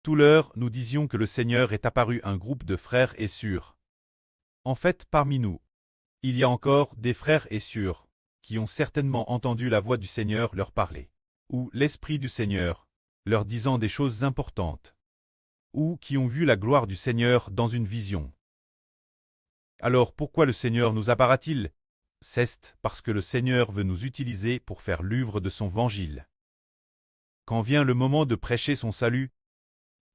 Tout l'heure, nous disions que le Seigneur est apparu un groupe de frères et sœurs. En fait, parmi nous, il y a encore des frères et sœurs qui ont certainement entendu la voix du Seigneur leur parler, ou l'Esprit du Seigneur leur disant des choses importantes, ou qui ont vu la gloire du Seigneur dans une vision. Alors pourquoi le Seigneur nous apparaît-il? C'est parce que le Seigneur veut nous utiliser pour faire l'œuvre de son évangile. Quand vient le moment de prêcher son salut,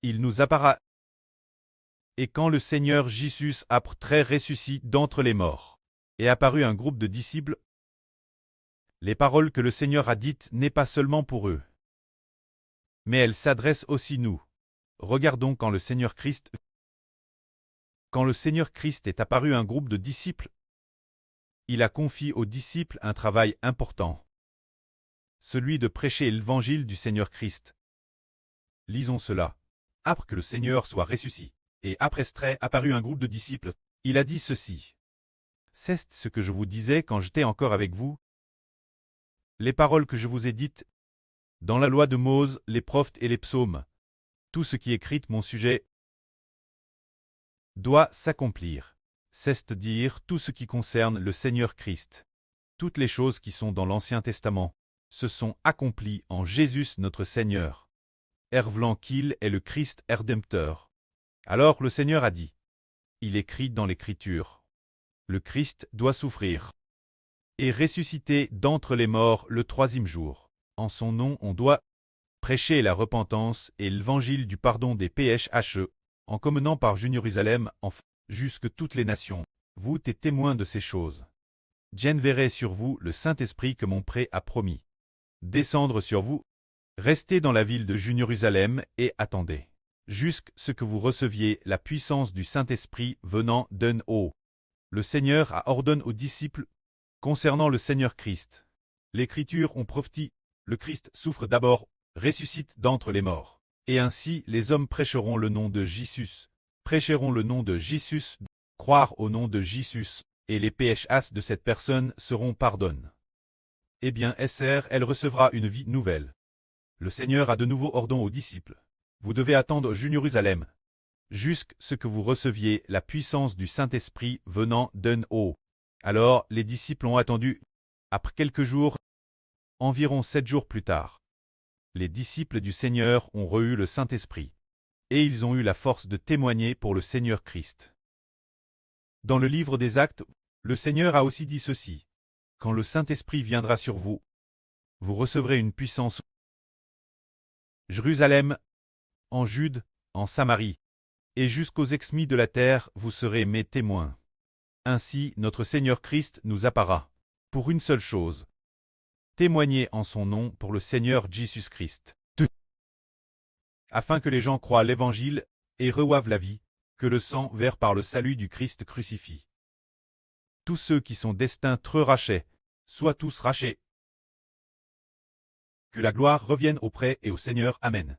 il nous apparaît. Et quand le Seigneur Jésus après ressuscite d'entre les morts, est apparu un groupe de disciples, les paroles que le Seigneur a dites n'est pas seulement pour eux, mais elles s'adressent aussi nous. Regardons quand le Seigneur Christ est apparu un groupe de disciples, il a confié aux disciples un travail important, celui de prêcher l'évangile du Seigneur Christ. Lisons cela. Après que le Seigneur soit ressuscité, et après serait apparu un groupe de disciples, il a dit ceci. C'est ce que je vous disais quand j'étais encore avec vous. Les paroles que je vous ai dites, dans la loi de Mose, les prophètes et les psaumes, tout ce qui est écrit mon sujet, doit s'accomplir. C'est-à-dire tout ce qui concerne le Seigneur Christ. Toutes les choses qui sont dans l'Ancien Testament se sont accomplies en Jésus notre Seigneur. Hervlant qu'il est le Christ Rédempteur. Alors le Seigneur a dit, il écrit dans l'Écriture, le Christ doit souffrir et ressusciter d'entre les morts le troisième jour. En son nom on doit prêcher la repentance et l'évangile du pardon des péchés, en commençant par Jérusalem, jusque toutes les nations. Vous êtes témoins de ces choses. J'enverrai sur vous le Saint-Esprit que mon Père a promis. Descendre sur vous. Restez dans la ville de Jérusalem et attendez, jusqu'à ce que vous receviez la puissance du Saint-Esprit venant d'en haut. Le Seigneur a ordonné aux disciples, concernant le Seigneur Christ. L'Écriture ont prophétisé, le Christ souffre d'abord, ressuscite d'entre les morts. Et ainsi les hommes prêcheront le nom de Jésus, prêcheront le nom de Jésus, croire au nom de Jésus, et les péchés de cette personne seront pardonnés. Eh bien, elle recevra une vie nouvelle. Le Seigneur a de nouveau ordonné aux disciples. Vous devez attendre Jérusalem, jusqu'à ce que vous receviez la puissance du Saint-Esprit venant d'en haut. Alors les disciples ont attendu. Après quelques jours, environ 7 jours plus tard, les disciples du Seigneur ont reçu le Saint-Esprit, et ils ont eu la force de témoigner pour le Seigneur Christ. Dans le livre des Actes, le Seigneur a aussi dit ceci. Quand le Saint-Esprit viendra sur vous, vous recevrez une puissance. Jérusalem, en Jude, en Samarie, et jusqu'aux extrémités de la terre, vous serez mes témoins. Ainsi, notre Seigneur Christ nous apparaît, pour une seule chose. Témoigner en son nom pour le Seigneur Jésus-Christ. Afin que les gens croient l'Évangile et reçoivent la vie, que le sang verse par le salut du Christ crucifié. Tous ceux qui sont destinés être rachés, soient tous rachés. Que la gloire revienne auprès et au Seigneur. Amen.